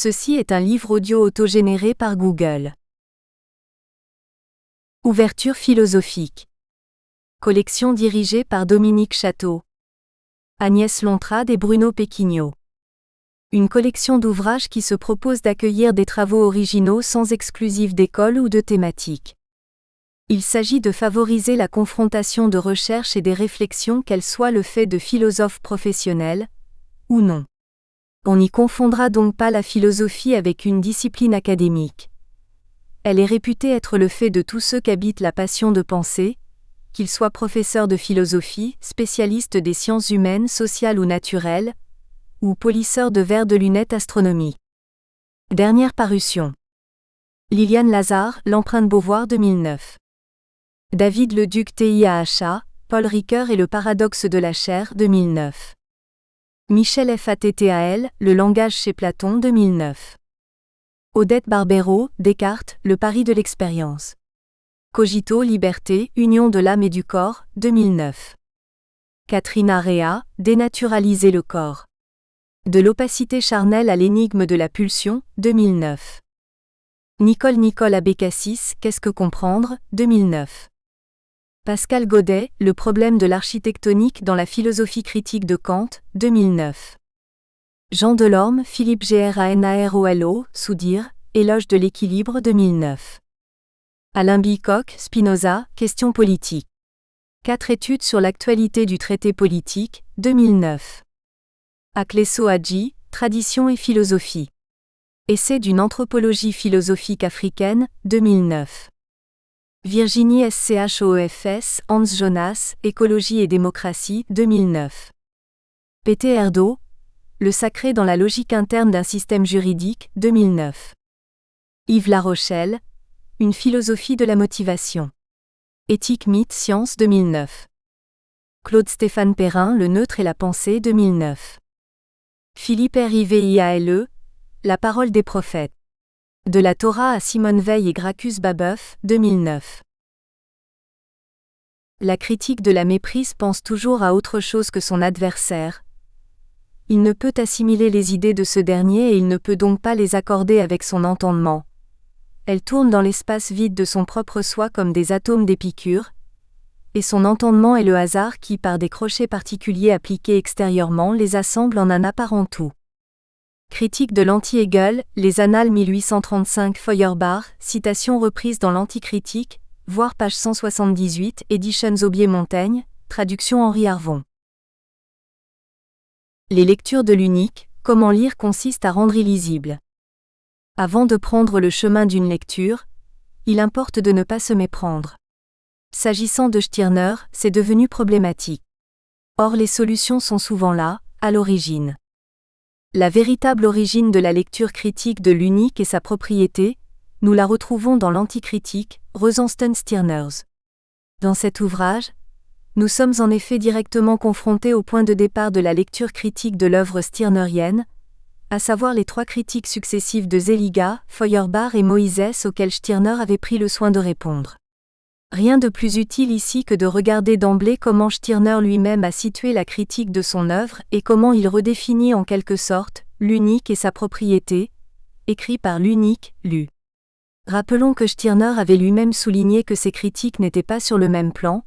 Ceci est un livre audio autogénéré par Google. Ouverture philosophique. Collection dirigée par Dominique Château, Agnès Lontrade et Bruno Péquignot. Une collection d'ouvrages qui se propose d'accueillir des travaux originaux sans exclusif d'école ou de thématique. Il s'agit de favoriser la confrontation de recherches et des réflexions, qu'elles soient le fait de philosophes professionnels ou non. On n'y confondra donc pas la philosophie avec une discipline académique. Elle est réputée être le fait de tous ceux qu'habite la passion de penser, qu'ils soient professeurs de philosophie, spécialistes des sciences humaines, sociales ou naturelles, ou polisseurs de verres de lunettes astronomiques. Dernière parution. Liliane Lazare, L'empreinte Beauvoir 2009. David Leduc TIAHA, Paul Ricoeur et le paradoxe de la chair 2009. Michel Fattal, Le langage chez Platon 2009. Odette Barbero, Descartes, Le pari de l'expérience. Cogito, Liberté, Union de l'âme et du corps 2009. Catherine Area, Dénaturaliser le corps. De l'opacité charnelle à l'énigme de la pulsion 2009. Nicole Abécassis, Qu'est-ce que comprendre 2009. Pascal Godet, Le problème de l'architectonique dans la philosophie critique de Kant, 2009. Jean Delorme, Philippe Grandrolo, Soudire, Éloge de l'équilibre 2009. Alain Bicoque, Spinoza, Questions politiques. 4 études sur l'actualité du traité politique, 2009. Akleso Hadji, Tradition et philosophie. Essai d'une anthropologie philosophique africaine, 2009. Virginie Schoofs, Hans Jonas, Écologie et démocratie, 2009. P.T. Erdo, Le sacré dans la logique interne d'un système juridique, 2009. Yves Larochelle, Une philosophie de la motivation. Éthique, mythe, science, 2009. Claude-Stéphane Perrin, Le neutre et la pensée, 2009. Philippe Riviale, La parole des prophètes. De la Torah à Simone Veil et Gracchus Babeuf, 2009. La critique de la méprise pense toujours à autre chose que son adversaire. Il ne peut assimiler les idées de ce dernier et il ne peut donc pas les accorder avec son entendement. Elle tourne dans l'espace vide de son propre soi comme des atomes d'Épicure, et son entendement est le hasard qui, par des crochets particuliers appliqués extérieurement, les assemble en un apparent tout. Critique de l'anti-Hegel, Les Annales 1835 Feuerbach, citation reprise dans l'Anticritique, voir page 178, Editions Aubier-Montaigne, traduction Henri Arvon. Les lectures de l'unique, comment lire consiste à rendre illisible. Avant de prendre le chemin d'une lecture, il importe de ne pas se méprendre. S'agissant de Stirner, c'est devenu problématique. Or les solutions sont souvent là, à l'origine. La véritable origine de la lecture critique de l'unique et sa propriété, nous la retrouvons dans l'Anticritique, Rosensten-Stirners. Dans cet ouvrage, nous sommes en effet directement confrontés au point de départ de la lecture critique de l'œuvre stirnerienne, à savoir les 3 critiques successives de Zeliga, Feuerbach et Moïse auxquelles Stirner avait pris le soin de répondre. Rien de plus utile ici que de regarder d'emblée comment Stirner lui-même a situé la critique de son œuvre et comment il redéfinit en quelque sorte l'unique et sa propriété, écrit par l'unique, lu. Rappelons que Stirner avait lui-même souligné que ces critiques n'étaient pas sur le même plan,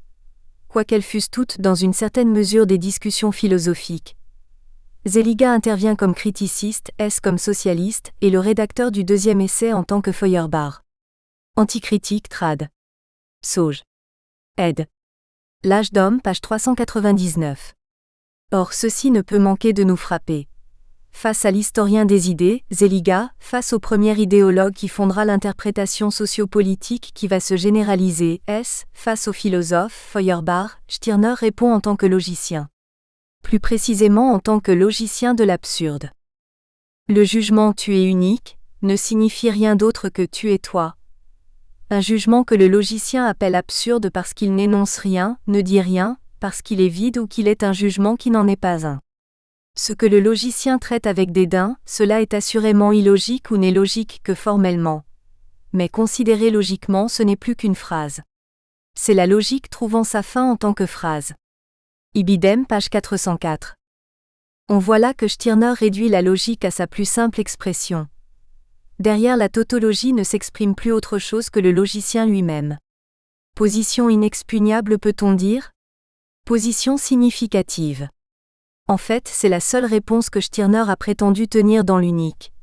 quoiqu'elles fussent toutes dans une certaine mesure des discussions philosophiques. Zeliga intervient comme criticiste, comme socialiste, et le rédacteur du 2e essai en tant que Feuerbach. Anticritique trad. Sauge. Ed. L'âge d'homme, page 399. Or ceci ne peut manquer de nous frapper. Face à l'historien des idées, Zeliga, face au premier idéologue qui fondera l'interprétation sociopolitique qui va se généraliser, face au philosophe, Feuerbach, Stirner répond en tant que logicien. Plus précisément en tant que logicien de l'absurde. Le jugement « tu es unique » ne signifie rien d'autre que « tu es toi ». Un jugement que le logicien appelle absurde parce qu'il n'énonce rien, ne dit rien, parce qu'il est vide ou qu'il est un jugement qui n'en est pas un. Ce que le logicien traite avec dédain, cela est assurément illogique ou n'est logique que formellement. Mais considéré logiquement, ce n'est plus qu'une phrase. C'est la logique trouvant sa fin en tant que phrase. Ibidem, page 404. On voit là que Stirner réduit la logique à sa plus simple expression. Derrière la tautologie ne s'exprime plus autre chose que le logicien lui-même. Position inexpugnable peut-on dire ? Position significative. En fait, c'est la seule réponse que Stirner a prétendu tenir dans l'unique.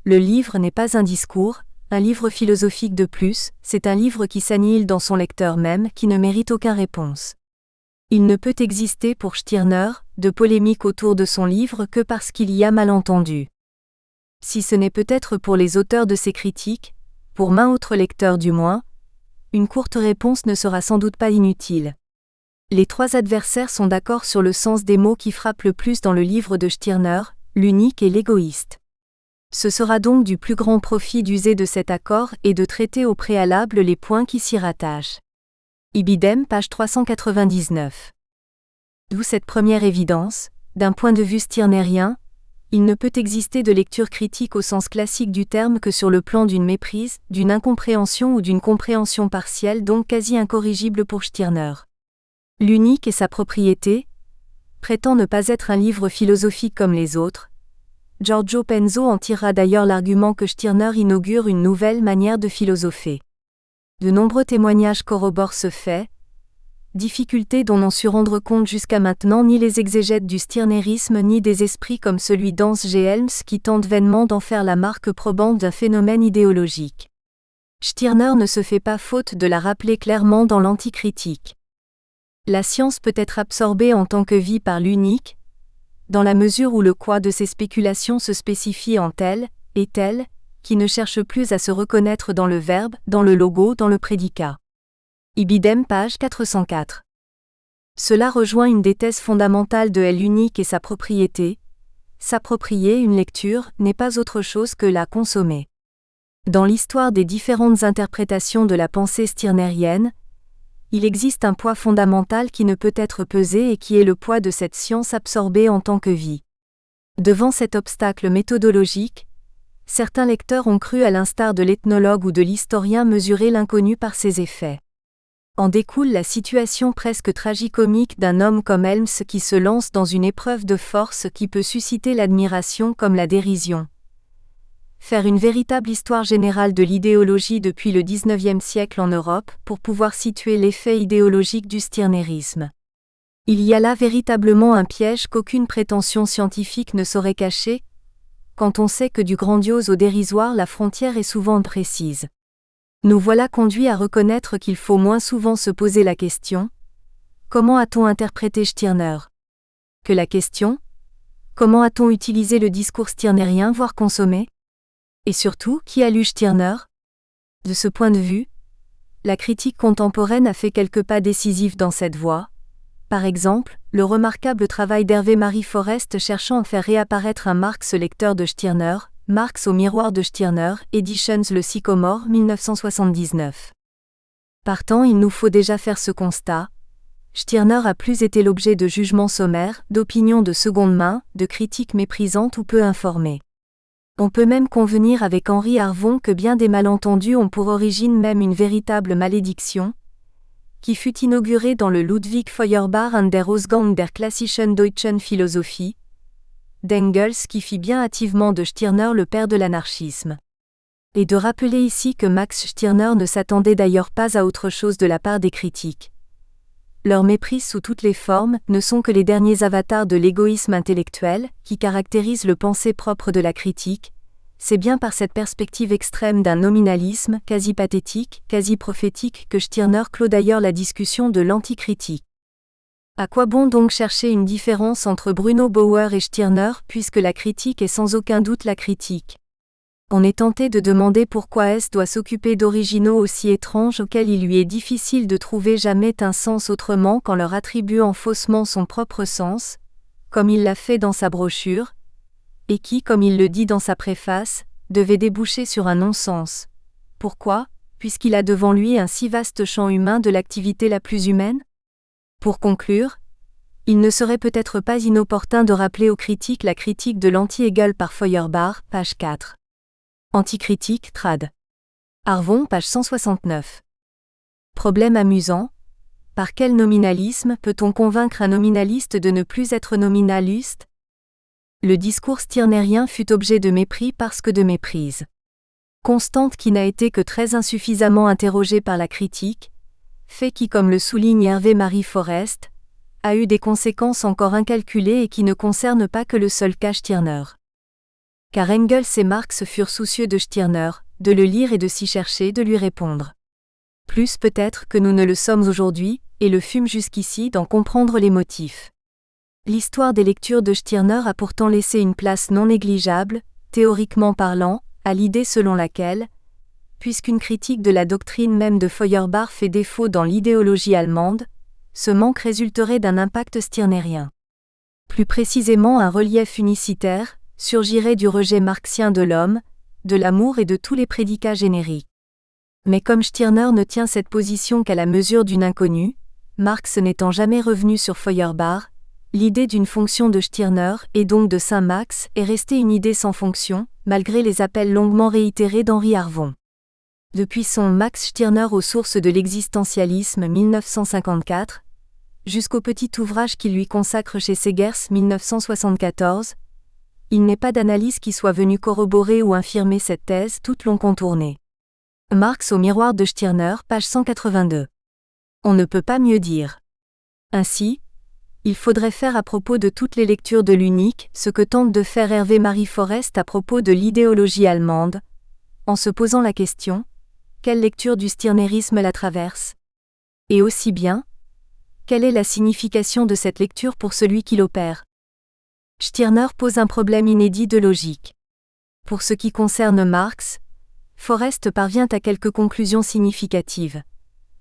Le livre n'est pas un discours, un livre philosophique de plus, c'est un livre qui s'annihile dans son lecteur même, qui ne mérite aucune réponse. Il ne peut exister pour Stirner, de polémique autour de son livre que parce qu'il y a malentendu. Si ce n'est peut-être pour les auteurs de ces critiques, pour maint autre lecteur du moins, une courte réponse ne sera sans doute pas inutile. Les trois adversaires sont d'accord sur le sens des mots qui frappent le plus dans le livre de Stirner, l'unique et l'égoïste. Ce sera donc du plus grand profit d'user de cet accord et de traiter au préalable les points qui s'y rattachent. Ibidem, page 399. D'où cette première évidence, d'un point de vue stirnerien, il ne peut exister de lecture critique au sens classique du terme que sur le plan d'une méprise, d'une incompréhension ou d'une compréhension partielle donc quasi incorrigible pour Stirner. L'unique et sa propriété prétend ne pas être un livre philosophique comme les autres. Giorgio Penzo en tirera d'ailleurs l'argument que Stirner inaugure une nouvelle manière de philosopher. De nombreux témoignages corroborent ce fait, difficulté dont n'ont su rendre compte jusqu'à maintenant ni les exégètes du stirnérisme ni des esprits comme celui d'Hans G. Helms qui tentent vainement d'en faire la marque probante d'un phénomène idéologique. Stirner ne se fait pas faute de la rappeler clairement dans l'Anticritique. La science peut être absorbée en tant que vie par l'unique, dans la mesure où le quoi de ses spéculations se spécifie en tel et tel, qui ne cherche plus à se reconnaître dans le verbe, dans le logo, dans le prédicat. Ibidem, page 404. Cela rejoint une des thèses fondamentales de l'unique et sa propriété. S'approprier une lecture n'est pas autre chose que la consommer. Dans l'histoire des différentes interprétations de la pensée stirnérienne, il existe un poids fondamental qui ne peut être pesé et qui est le poids de cette science absorbée en tant que vie. Devant cet obstacle méthodologique, certains lecteurs ont cru à l'instar de l'ethnologue ou de l'historien mesurer l'inconnu par ses effets. En découle la situation presque tragicomique d'un homme comme Helms qui se lance dans une épreuve de force qui peut susciter l'admiration comme la dérision. Faire une véritable histoire générale de l'idéologie depuis le XIXe siècle en Europe pour pouvoir situer l'effet idéologique du stirnérisme. Il y a là véritablement un piège qu'aucune prétention scientifique ne saurait cacher, quand on sait que du grandiose au dérisoire la frontière est souvent imprécise. Nous voilà conduits à reconnaître qu'il faut moins souvent se poser la question « Comment a-t-on interprété Stirner ?» que la question « Comment a-t-on utilisé le discours stirnérien voire consommé ?» Et surtout, qui a lu Stirner ? De ce point de vue, la critique contemporaine a fait quelques pas décisifs dans cette voie. Par exemple, le remarquable travail d'Hervé-Marie Forest cherchant à faire réapparaître un Marx lecteur de Stirner, Marx au miroir de Stirner, Editions Le Sycomore, 1979. Partant, il nous faut déjà faire ce constat. Stirner a plus été l'objet de jugements sommaires, d'opinions de seconde main, de critiques méprisantes ou peu informées. On peut même convenir avec Henri Harvon que bien des malentendus ont pour origine même une véritable malédiction, qui fut inaugurée dans le Ludwig Feuerbach an der Ausgang der klassischen deutschen Philosophie, d'Engels qui fit bien hâtivement de Stirner le père de l'anarchisme. Et de rappeler ici que Max Stirner ne s'attendait d'ailleurs pas à autre chose de la part des critiques. Leur mépris sous toutes les formes ne sont que les derniers avatars de l'égoïsme intellectuel qui caractérise le pensée propre de la critique. C'est bien par cette perspective extrême d'un nominalisme quasi pathétique, quasi prophétique que Stirner clôt d'ailleurs la discussion de l'anticritique. À quoi bon donc chercher une différence entre Bruno Bauer et Stirner puisque la critique est sans aucun doute la critique ? On est tenté de demander pourquoi S doit s'occuper d'originaux aussi étranges auxquels il lui est difficile de trouver jamais un sens autrement qu'en leur attribuant faussement son propre sens, comme il l'a fait dans sa brochure, et qui, comme il le dit dans sa préface, devait déboucher sur un non-sens. Pourquoi ? Puisqu'il a devant lui un si vaste champ humain de l'activité la plus humaine ? Pour conclure, il ne serait peut-être pas inopportun de rappeler aux critiques la critique de l'anti-Hegel par Feuerbach, page 4. Anticritique, trad. Harvon, page 169. Problème amusant. Par quel nominalisme peut-on convaincre un nominaliste de ne plus être nominaliste ? Le discours stirnérien fut objet de mépris parce que de méprise. Constante qui n'a été que très insuffisamment interrogée par la critique, fait qui, comme le souligne Hervé-Marie Forest, a eu des conséquences encore incalculées et qui ne concernent pas que le seul cas Stirner. Car Engels et Marx furent soucieux de Stirner, de le lire et de s'y chercher, de lui répondre. Plus peut-être que nous ne le sommes aujourd'hui, et le fûmes jusqu'ici d'en comprendre les motifs. L'histoire des lectures de Stirner a pourtant laissé une place non négligeable, théoriquement parlant, à l'idée selon laquelle, puisqu'une critique de la doctrine même de Feuerbach fait défaut dans l'idéologie allemande, ce manque résulterait d'un impact stirnerien. Plus précisément, un relief unicitaire surgirait du rejet marxien de l'homme, de l'amour et de tous les prédicats génériques. Mais comme Stirner ne tient cette position qu'à la mesure d'une inconnue, Marx n'étant jamais revenu sur Feuerbach, l'idée d'une fonction de Stirner, et donc de Saint-Max, est restée une idée sans fonction, malgré les appels longuement réitérés d'Henri Harvon. Depuis son Max Stirner aux sources de l'existentialisme 1954, jusqu'au petit ouvrage qu'il lui consacre chez Segers 1974, il n'est pas d'analyse qui soit venue corroborer ou infirmer cette thèse, toutes l'ont contournée. Marx au miroir de Stirner, page 182. On ne peut pas mieux dire. Ainsi, il faudrait faire à propos de toutes les lectures de l'unique, ce que tente de faire Hervé-Marie Forest à propos de l'idéologie allemande, en se posant la question, quelle lecture du stirnerisme la traverse ? Et aussi bien, quelle est la signification de cette lecture pour celui qui l'opère ? Stirner pose un problème inédit de logique. Pour ce qui concerne Marx, Forest parvient à quelques conclusions significatives.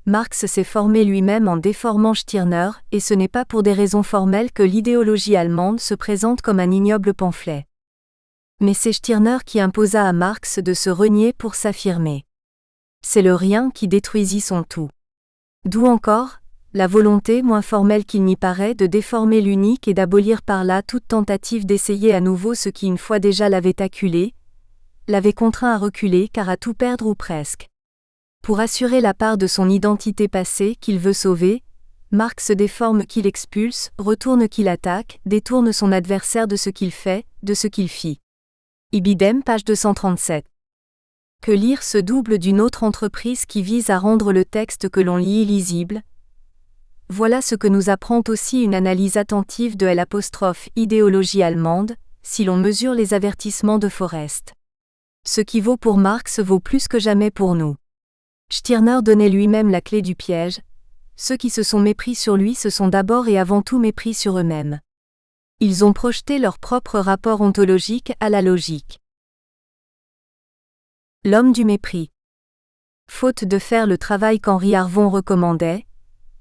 Marx s'est formé lui-même en déformant Stirner, et ce n'est pas pour des raisons formelles que l'idéologie allemande se présente comme un ignoble pamphlet. Mais c'est Stirner qui imposa à Marx de se renier pour s'affirmer. C'est le rien qui détruisit son tout. D'où encore, la volonté moins formelle qu'il n'y paraît de déformer l'unique et d'abolir par là toute tentative d'essayer à nouveau ce qui une fois déjà l'avait acculé, l'avait contraint à reculer car à tout perdre ou presque. Pour assurer la part de son identité passée qu'il veut sauver, Marx déforme qu'il expulse, retourne qu'il attaque, détourne son adversaire de ce qu'il fait, de ce qu'il fit. Ibidem, page 237. Que lire se double d'une autre entreprise qui vise à rendre le texte que l'on lit illisible. Voilà ce que nous apprend aussi une analyse attentive de l'idéologie allemande, si l'on mesure les avertissements de Forest. Ce qui vaut pour Marx vaut plus que jamais pour nous. Stirner donnait lui-même la clé du piège. Ceux qui se sont mépris sur lui se sont d'abord et avant tout mépris sur eux-mêmes. Ils ont projeté leur propre rapport ontologique à la logique. L'homme du mépris. Faute de faire le travail qu'Henri Harvon recommandait,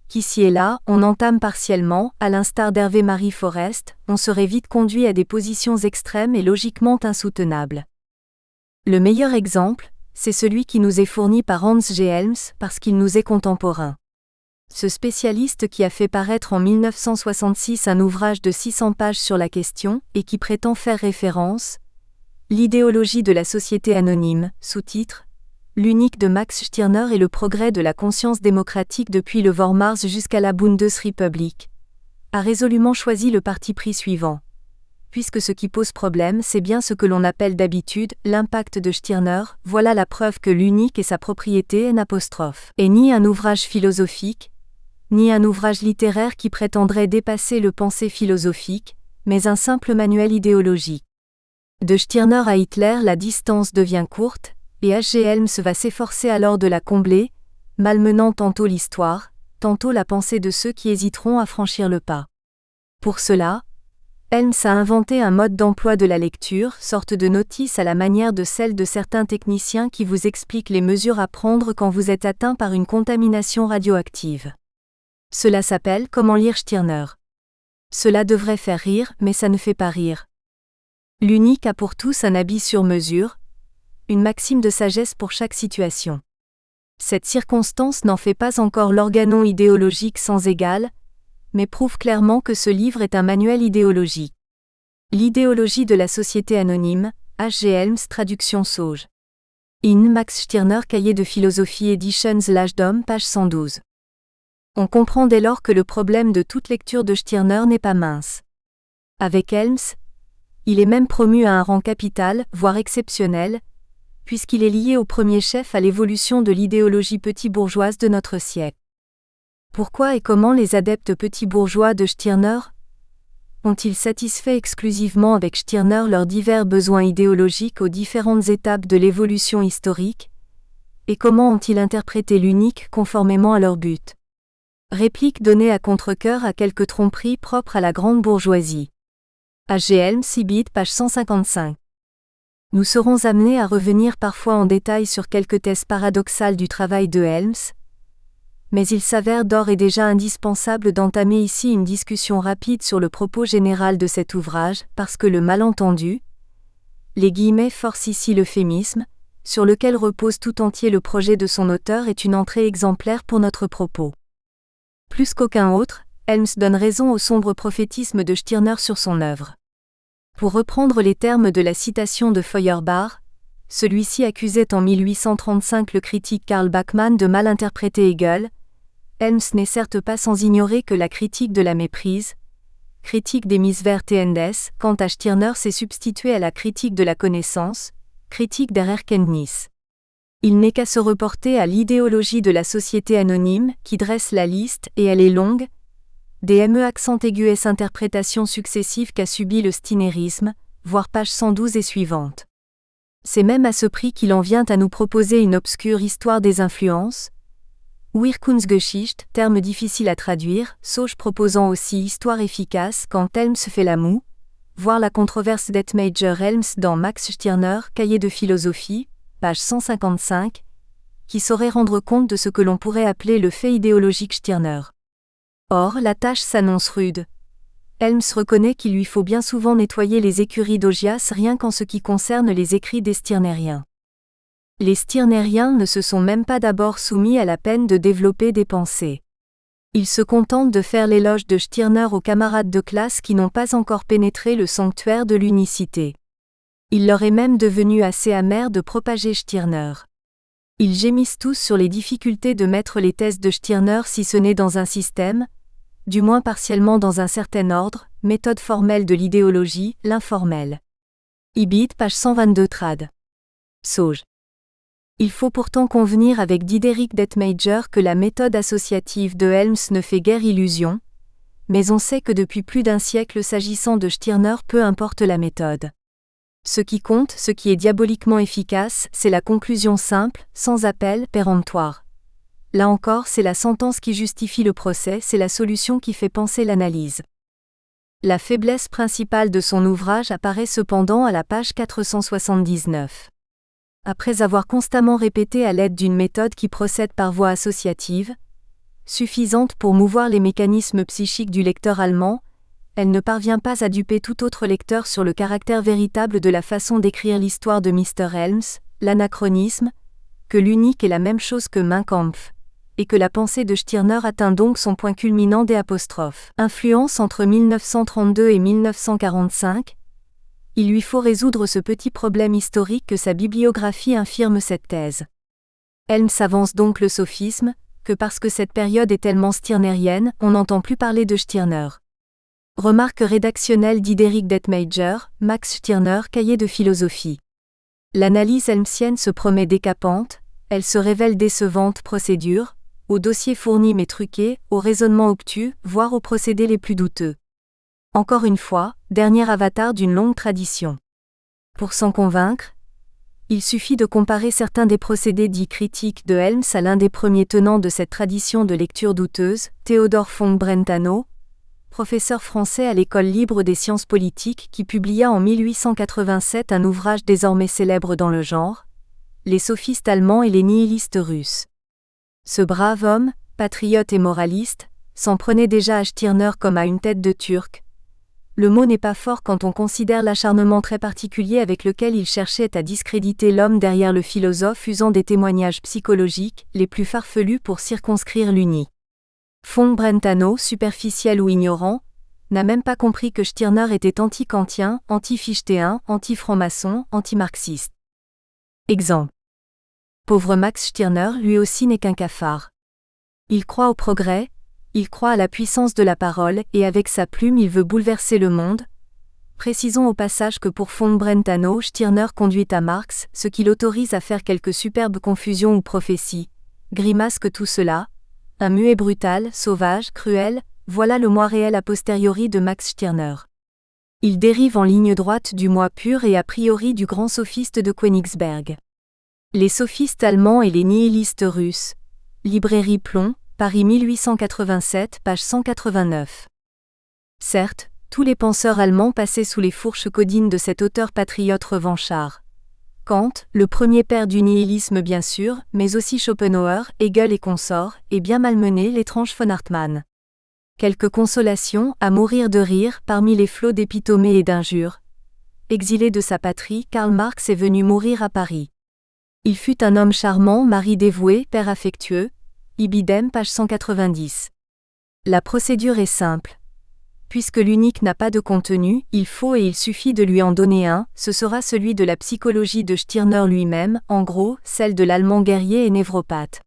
qu'ici et là, on entame partiellement, à l'instar d'Hervé-Marie Forest, on serait vite conduit à des positions extrêmes et logiquement insoutenables. Le meilleur exemple, c'est celui qui nous est fourni par Hans G. Helms parce qu'il nous est contemporain. Ce spécialiste qui a fait paraître en 1966 un ouvrage de 600 pages sur la question et qui prétend faire référence L'idéologie de la société anonyme, sous-titre L'unique de Max Stirner et le progrès de la conscience démocratique depuis le Vormars jusqu'à la Bundesrepublik, a résolument choisi le parti pris suivant. Puisque ce qui pose problème c'est bien ce que l'on appelle d'habitude l'impact de Stirner, voilà la preuve que l'unique et sa propriété est ni un ouvrage philosophique, ni un ouvrage littéraire qui prétendrait dépasser le pensée philosophique, mais un simple manuel idéologique. De Stirner à Hitler la distance devient courte, et H. G. Helms va s'efforcer alors de la combler, malmenant tantôt l'histoire, tantôt la pensée de ceux qui hésiteront à franchir le pas. Pour cela, Helms a inventé un mode d'emploi de la lecture, sorte de notice à la manière de celle de certains techniciens qui vous expliquent les mesures à prendre quand vous êtes atteint par une contamination radioactive. Cela s'appelle « Comment lire Stirner ». Cela devrait faire rire, mais ça ne fait pas rire. L'unique a pour tous un habit sur mesure, une maxime de sagesse pour chaque situation. Cette circonstance n'en fait pas encore l'organon idéologique sans égal, mais prouve clairement que ce livre est un manuel idéologique. L'idéologie de la société anonyme, H. G. Helms, traduction Sauge. In Max Stirner, Cahier de philosophie Editions L'Âge-d'Homme, page 112. On comprend dès lors que le problème de toute lecture de Stirner n'est pas mince. Avec Helms, il est même promu à un rang capital, voire exceptionnel, puisqu'il est lié au premier chef à l'évolution de l'idéologie petit-bourgeoise de notre siècle. Pourquoi et comment les adeptes petits-bourgeois de Stirner ont-ils satisfait exclusivement avec Stirner leurs divers besoins idéologiques aux différentes étapes de l'évolution historique, et comment ont-ils interprété l'unique conformément à leur but? Réplique donnée à contre-cœur à quelques tromperies propres à la grande bourgeoisie. H.G. Helms, Ibid, page 155. Nous serons amenés à revenir parfois en détail sur quelques thèses paradoxales du travail de Helms, mais il s'avère d'ores et déjà indispensable d'entamer ici une discussion rapide sur le propos général de cet ouvrage, parce que le malentendu, les guillemets forcent ici l'euphémisme, sur lequel repose tout entier le projet de son auteur est une entrée exemplaire pour notre propos. Plus qu'aucun autre, Helms donne raison au sombre prophétisme de Stirner sur son œuvre. Pour reprendre les termes de la citation de Feuerbach, celui-ci accusait en 1835 le critique Karl Bachmann de mal interpréter Hegel. Helms n'est certes pas sans ignorer que la critique de la méprise, critique des Missverständnisse, quant à Stirner s'est substituée à la critique de la connaissance, critique der Erkenntnis. Il n'est qu'à se reporter à l'idéologie de la société anonyme qui dresse la liste, et elle est longue, des accent aigu s interprétations successives qu'a subi le stinérisme, voir page 112 et suivante. C'est même à ce prix qu'il en vient à nous proposer une obscure histoire des influences, Wirkungsgeschichte, terme difficile à traduire, Sauge proposant aussi histoire efficace quand Helms fait la moue, voir la controverse d'Et Major Helms dans Max Stirner, cahier de philosophie, page 155, qui saurait rendre compte de ce que l'on pourrait appeler le fait idéologique Stirner. Or, la tâche s'annonce rude. Helms reconnaît qu'il lui faut bien souvent nettoyer les écuries d'Augias rien qu'en ce qui concerne les écrits des Stirnériens. Les Stirnériens ne se sont même pas d'abord soumis à la peine de développer des pensées. Ils se contentent de faire l'éloge de Stirner aux camarades de classe qui n'ont pas encore pénétré le sanctuaire de l'unicité. Il leur est même devenu assez amer de propager Stirner. Ils gémissent tous sur les difficultés de mettre les thèses de Stirner si ce n'est dans un système, du moins partiellement dans un certain ordre, méthode formelle de l'idéologie, l'informel. Ibid, page 122 trad. Sauge. Il faut pourtant convenir avec Diderik Detmeijer que la méthode associative de Helms ne fait guère illusion, mais on sait que depuis plus d'un siècle s'agissant de Stirner peu importe la méthode. Ce qui compte, ce qui est diaboliquement efficace, c'est la conclusion simple, sans appel, péremptoire. Là encore, c'est la sentence qui justifie le procès, c'est la solution qui fait penser l'analyse. La faiblesse principale de son ouvrage apparaît cependant à la page 479. Après avoir constamment répété à l'aide d'une méthode qui procède par voie associative, suffisante pour mouvoir les mécanismes psychiques du lecteur allemand, elle ne parvient pas à duper tout autre lecteur sur le caractère véritable de la façon d'écrire l'histoire de Mr. Helms, l'anachronisme, que l'unique est la même chose que Mein Kampf, et que la pensée de Stirner atteint donc son point culminant des apostrophes. Influence entre 1932 et 1945. Il lui faut résoudre ce petit problème historique que sa bibliographie infirme cette thèse. Helms avance donc le sophisme, que parce que cette période est tellement stirnérienne, on n'entend plus parler de Stirner. Remarque rédactionnelle d'Iderik Detmeijer, Max Stirner, cahier de philosophie. L'analyse helmsienne se promet décapante, elle se révèle décevante procédure, aux dossiers fournis mais truqués, aux raisonnements obtus, voire aux procédés les plus douteux. Encore une fois, dernier avatar d'une longue tradition. Pour s'en convaincre, il suffit de comparer certains des procédés dits critiques de Helms à l'un des premiers tenants de cette tradition de lecture douteuse, Théodore von Brentano, professeur français à l'École libre des sciences politiques qui publia en 1887 un ouvrage désormais célèbre dans le genre, Les sophistes allemands et les nihilistes russes. Ce brave homme, patriote et moraliste, s'en prenait déjà à Stirner comme à une tête de Turc. Le mot n'est pas fort quand on considère l'acharnement très particulier avec lequel il cherchait à discréditer l'homme derrière le philosophe usant des témoignages psychologiques, les plus farfelus pour circonscrire l'uni. Von Brentano, superficiel ou ignorant, n'a même pas compris que Stirner était anti-kantien, anti-fichteen, anti-franc-maçon, anti-marxiste. Exemple. Pauvre Max Stirner lui aussi n'est qu'un cafard. Il croit au progrès, il croit à la puissance de la parole et avec sa plume il veut bouleverser le monde, Précisons au passage que pour von Brentano, Stirner conduit à Marx, ce qui l'autorise à faire quelques superbes confusions ou prophéties. Grimace que tout cela, un muet brutal, sauvage, cruel, voilà le moi réel a posteriori de Max Stirner. Il dérive en ligne droite du moi pur et a priori du grand sophiste de Königsberg. Les sophistes allemands et les nihilistes russes. Librairie Plomb, Paris 1887, page 189. Certes, tous les penseurs allemands passaient sous les fourches caudines de cet auteur patriote revanchard. Kant, le premier père du nihilisme bien sûr, mais aussi Schopenhauer, Hegel et consorts, et bien malmenés l'étrange von Hartmann. Quelques consolations, à mourir de rire, parmi les flots d'épitomées et d'injures. Exilé de sa patrie, Karl Marx est venu mourir à Paris. Il fut un homme charmant, mari dévoué, père affectueux. Ibidem, page 190. La procédure est simple. Puisque l'unique n'a pas de contenu, il faut et il suffit de lui en donner un, ce sera celui de la psychologie de Stirner lui-même, en gros, celle de l'allemand guerrier et névropathe.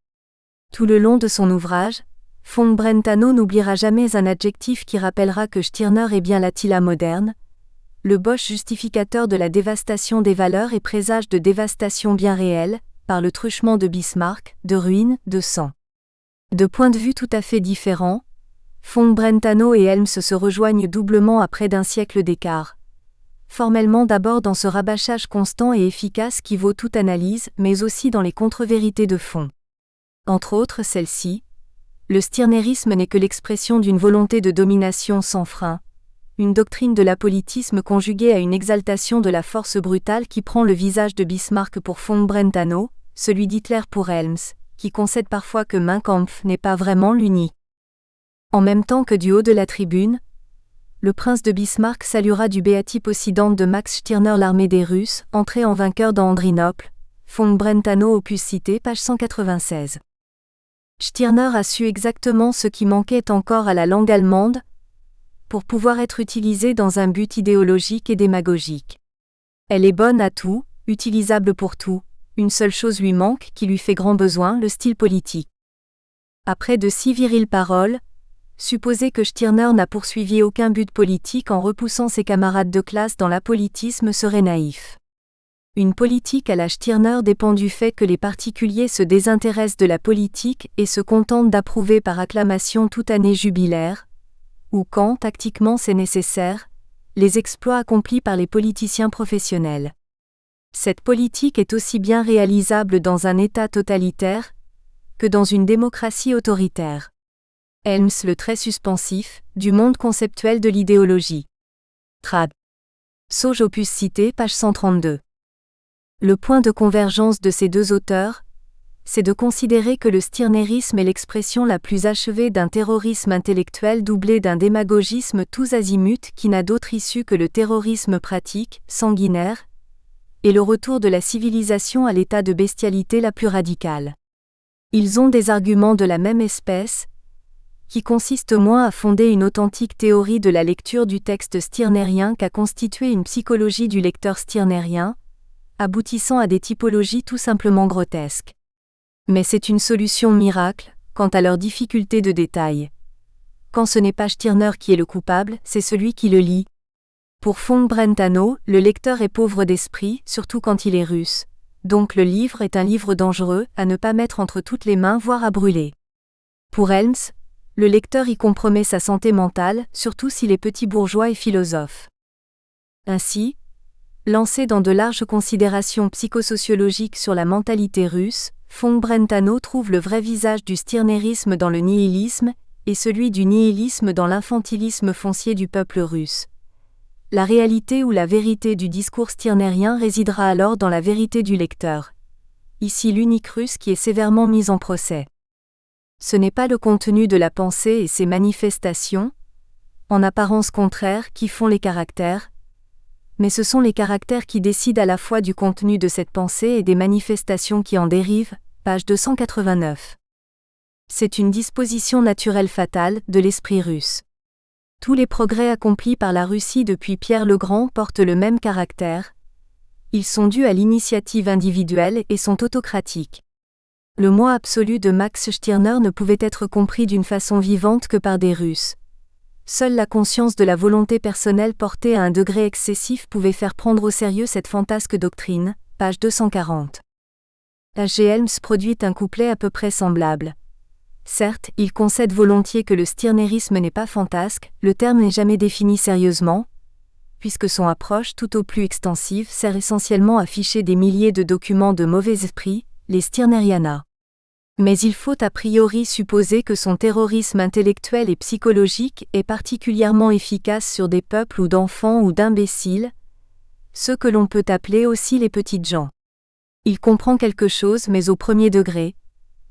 Tout le long de son ouvrage, von Brentano n'oubliera jamais un adjectif qui rappellera que Stirner est bien l'Attila moderne, le Bosch justificateur de la dévastation des valeurs et présage de dévastation bien réelle, par le truchement de Bismarck, de ruines, de sang. De points de vue tout à fait différents, von Brentano et Helms se rejoignent doublement à près d'un siècle d'écart. Formellement d'abord dans ce rabâchage constant et efficace qui vaut toute analyse, mais aussi dans les contre-vérités de fond. Entre autres celle-ci, le stirnerisme n'est que l'expression d'une volonté de domination sans frein, une doctrine de l'apolitisme conjuguée à une exaltation de la force brutale qui prend le visage de Bismarck pour von Brentano, celui d'Hitler pour Helms, qui concède parfois que Mein Kampf n'est pas vraiment l'uni. En même temps que du haut de la tribune, le prince de Bismarck saluera du béatype occident de Max Stirner l'armée des Russes, entrée en vainqueur dans Andrinople, von Brentano opus cité, page 196. Stirner a su exactement ce qui manquait encore à la langue allemande, pour pouvoir être utilisée dans un but idéologique et démagogique. Elle est bonne à tout, utilisable pour tout, une seule chose lui manque qui lui fait grand besoin, le style politique. Après de si viriles paroles, supposer que Stirner n'a poursuivi aucun but politique en repoussant ses camarades de classe dans l'apolitisme serait naïf. Une politique à la Stirner dépend du fait que les particuliers se désintéressent de la politique et se contentent d'approuver par acclamation toute année jubilaire, ou quand, tactiquement c'est nécessaire, les exploits accomplis par les politiciens professionnels. Cette politique est aussi bien réalisable dans un État totalitaire que dans une démocratie autoritaire. Helms le trait suspensif, du monde conceptuel de l'idéologie. Trad. Sauge opus cité, page 132. Le point de convergence de ces deux auteurs, c'est de considérer que le stirnerisme est l'expression la plus achevée d'un terrorisme intellectuel doublé d'un démagogisme tous azimuts qui n'a d'autre issue que le terrorisme pratique, sanguinaire, et le retour de la civilisation à l'état de bestialité la plus radicale. Ils ont des arguments de la même espèce, qui consiste moins à fonder une authentique théorie de la lecture du texte stirnerien qu'à constituer une psychologie du lecteur stirnerien, aboutissant à des typologies tout simplement grotesques. Mais c'est une solution miracle, quant à leur difficulté de détail. Quand ce n'est pas Stirner qui est le coupable, c'est celui qui le lit. Pour von Brentano, le lecteur est pauvre d'esprit, surtout quand il est russe. Donc le livre est un livre dangereux, à ne pas mettre entre toutes les mains voire à brûler. Pour Helms, le lecteur y compromet sa santé mentale, surtout s'il est petit bourgeois et philosophe. Ainsi, lancé dans de larges considérations psychosociologiques sur la mentalité russe, von Brentano trouve le vrai visage du stirnerisme dans le nihilisme, et celui du nihilisme dans l'infantilisme foncier du peuple russe. La réalité ou la vérité du discours stirnerien résidera alors dans la vérité du lecteur. Ici l'unique russe qui est sévèrement mis en procès. Ce n'est pas le contenu de la pensée et ses manifestations, en apparence contraires, qui font les caractères, mais ce sont les caractères qui décident à la fois du contenu de cette pensée et des manifestations qui en dérivent, page 289. C'est une disposition naturelle fatale de l'esprit russe. Tous les progrès accomplis par la Russie depuis Pierre le Grand portent le même caractère. Ils sont dus à l'initiative individuelle et sont autocratiques. Le moi absolu de Max Stirner ne pouvait être compris d'une façon vivante que par des Russes. Seule la conscience de la volonté personnelle portée à un degré excessif pouvait faire prendre au sérieux cette fantasque doctrine, page 240. H. G. Helms produit un couplet à peu près semblable. Certes, il concède volontiers que le stirnerisme n'est pas fantasque, le terme n'est jamais défini sérieusement, puisque son approche tout au plus extensive sert essentiellement à ficher des milliers de documents de mauvais esprit, les Stirneriana. Mais il faut a priori supposer que son terrorisme intellectuel et psychologique est particulièrement efficace sur des peuples ou d'enfants ou d'imbéciles, ceux que l'on peut appeler aussi les petites gens. Il comprend quelque chose mais au premier degré,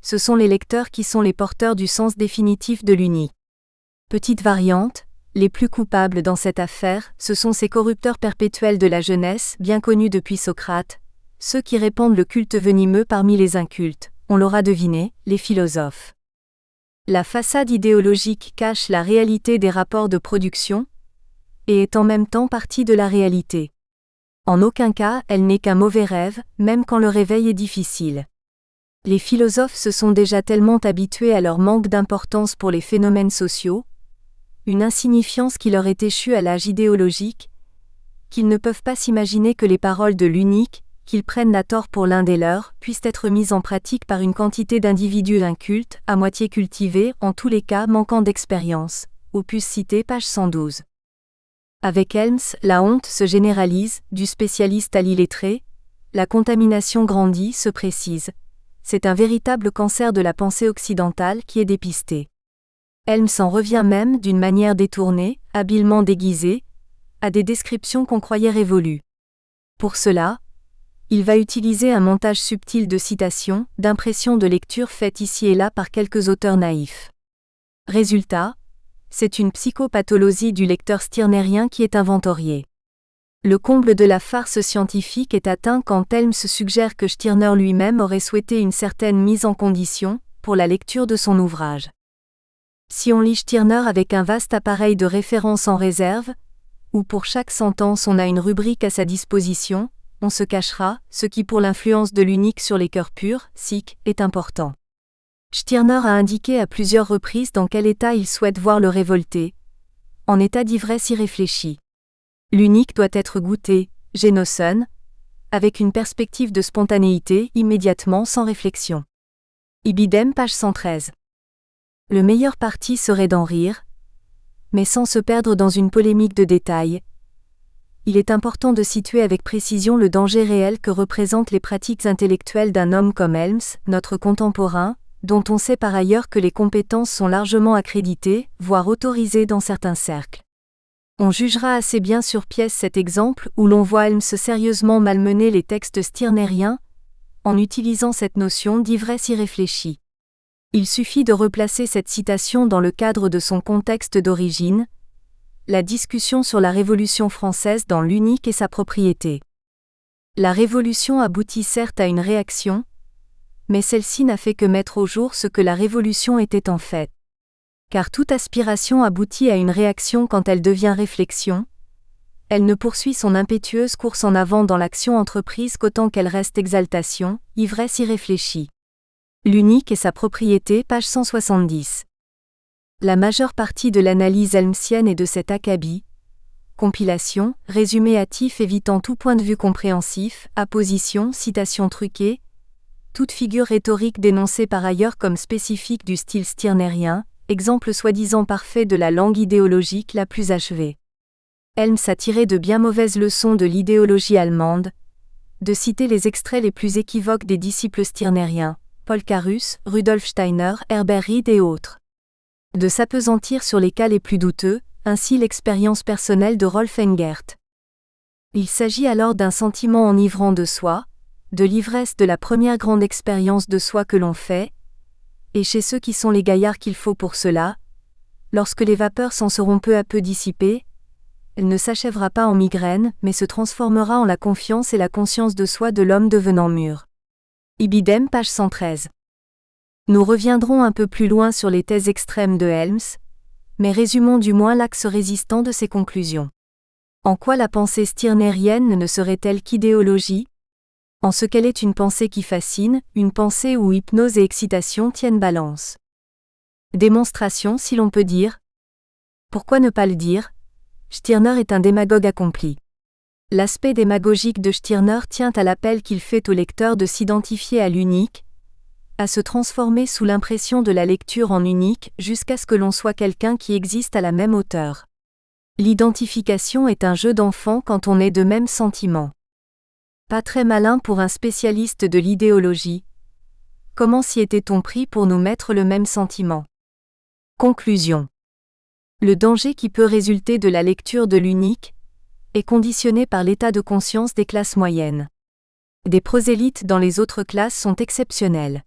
ce sont les lecteurs qui sont les porteurs du sens définitif de l'unique. Petite variante, les plus coupables dans cette affaire, ce sont ces corrupteurs perpétuels de la jeunesse, bien connus depuis Socrate, ceux qui répandent le culte venimeux parmi les incultes. On l'aura deviné, les philosophes. La façade idéologique cache la réalité des rapports de production, et est en même temps partie de la réalité. En aucun cas, elle n'est qu'un mauvais rêve, même quand le réveil est difficile. Les philosophes se sont déjà tellement habitués à leur manque d'importance pour les phénomènes sociaux, une insignifiance qui leur est échue à l'âge idéologique, qu'ils ne peuvent pas s'imaginer que les paroles de l'unique, qu'ils prennent à tort pour l'un des leurs, puissent être mises en pratique par une quantité d'individus incultes, à moitié cultivés, en tous les cas manquant d'expérience. Opus cité page 112. Avec Helms, la honte se généralise, du spécialiste à l'illettré, la contamination grandit, se précise. C'est un véritable cancer de la pensée occidentale qui est dépisté. Helms en revient même, d'une manière détournée, habilement déguisée, à des descriptions qu'on croyait révolues. Pour cela, il va utiliser un montage subtil de citations, d'impressions de lecture faites ici et là par quelques auteurs naïfs. Résultat, c'est une psychopathologie du lecteur stirnerien qui est inventoriée. Le comble de la farce scientifique est atteint quand Helms suggère que Stirner lui-même aurait souhaité une certaine mise en condition pour la lecture de son ouvrage. Si on lit Stirner avec un vaste appareil de références en réserve, où pour chaque sentence on a une rubrique à sa disposition, on se cachera, ce qui pour l'influence de l'unique sur les cœurs purs, sic, est important. Stirner a indiqué à plusieurs reprises dans quel état il souhaite voir le révolté. En état d'ivresse irréfléchie. L'unique doit être goûté, génoson, avec une perspective de spontanéité, immédiatement sans réflexion. Ibidem page 113. Le meilleur parti serait d'en rire, mais sans se perdre dans une polémique de détails. Il est important de situer avec précision le danger réel que représentent les pratiques intellectuelles d'un homme comme Helms, notre contemporain, dont on sait par ailleurs que les compétences sont largement accréditées, voire autorisées dans certains cercles. On jugera assez bien sur pièce cet exemple où l'on voit Helms sérieusement malmener les textes stirneriens, en utilisant cette notion d'ivresse irréfléchie. Il suffit de replacer cette citation dans le cadre de son contexte d'origine, la discussion sur la Révolution française dans l'unique et sa propriété. La Révolution aboutit certes à une réaction, mais celle-ci n'a fait que mettre au jour ce que la Révolution était en fait. Car toute aspiration aboutit à une réaction quand elle devient réflexion, elle ne poursuit son impétueuse course en avant dans l'action entreprise qu'autant qu'elle reste exaltation, ivresse irréfléchie. L'unique et sa propriété, page 170. La majeure partie de l'analyse helmsienne est de cet acabit. Compilation, résumé hâtif évitant tout point de vue compréhensif, apposition, citation truquée, toute figure rhétorique dénoncée par ailleurs comme spécifique du style stirnerien, exemple soi-disant parfait de la langue idéologique la plus achevée. Helms a tiré de bien mauvaises leçons de l'idéologie allemande, de citer les extraits les plus équivoques des disciples stirneriens, Paul Carus, Rudolf Steiner, Herbert Reed et autres. De s'appesantir sur les cas les plus douteux, ainsi l'expérience personnelle de Rolf Engert. Il s'agit alors d'un sentiment enivrant de soi, de l'ivresse de la première grande expérience de soi que l'on fait, et chez ceux qui sont les gaillards qu'il faut pour cela, lorsque les vapeurs s'en seront peu à peu dissipées, elle ne s'achèvera pas en migraine, mais se transformera en la confiance et la conscience de soi de l'homme devenant mûr. Ibidem page 113. Nous reviendrons un peu plus loin sur les thèses extrêmes de Helms, mais résumons du moins l'axe résistant de ses conclusions. En quoi la pensée stirnerienne ne serait-elle qu'idéologie ? En ce qu'elle est une pensée qui fascine, une pensée où hypnose et excitation tiennent balance. Démonstration si l'on peut dire. Pourquoi ne pas le dire? Stirner est un démagogue accompli. L'aspect démagogique de Stirner tient à l'appel qu'il fait au lecteur de s'identifier à l'unique, à se transformer sous l'impression de la lecture en unique jusqu'à ce que l'on soit quelqu'un qui existe à la même hauteur. L'identification est un jeu d'enfant quand on est de même sentiment. Pas très malin pour un spécialiste de l'idéologie. Comment s'y était-on pris pour nous mettre le même sentiment? Conclusion. Le danger qui peut résulter de la lecture de l'unique est conditionné par l'état de conscience des classes moyennes. Des prosélytes dans les autres classes sont exceptionnels.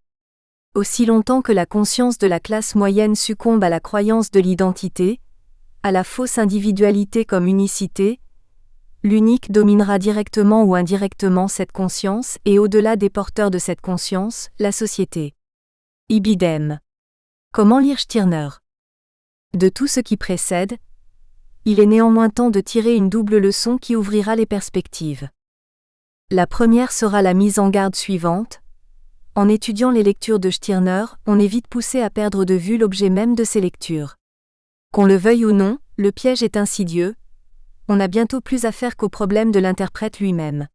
Aussi longtemps que la conscience de la classe moyenne succombe à la croyance de l'identité, à la fausse individualité comme unicité, l'unique dominera directement ou indirectement cette conscience et au-delà des porteurs de cette conscience, la société. Ibidem. Comment lire Stirner? De tout ce qui précède, il est néanmoins temps de tirer une double leçon qui ouvrira les perspectives. La première sera la mise en garde suivante. En étudiant les lectures de Stirner, on est vite poussé à perdre de vue l'objet même de ces lectures. Qu'on le veuille ou non, le piège est insidieux. On a bientôt plus affaire qu'au problème de l'interprète lui-même.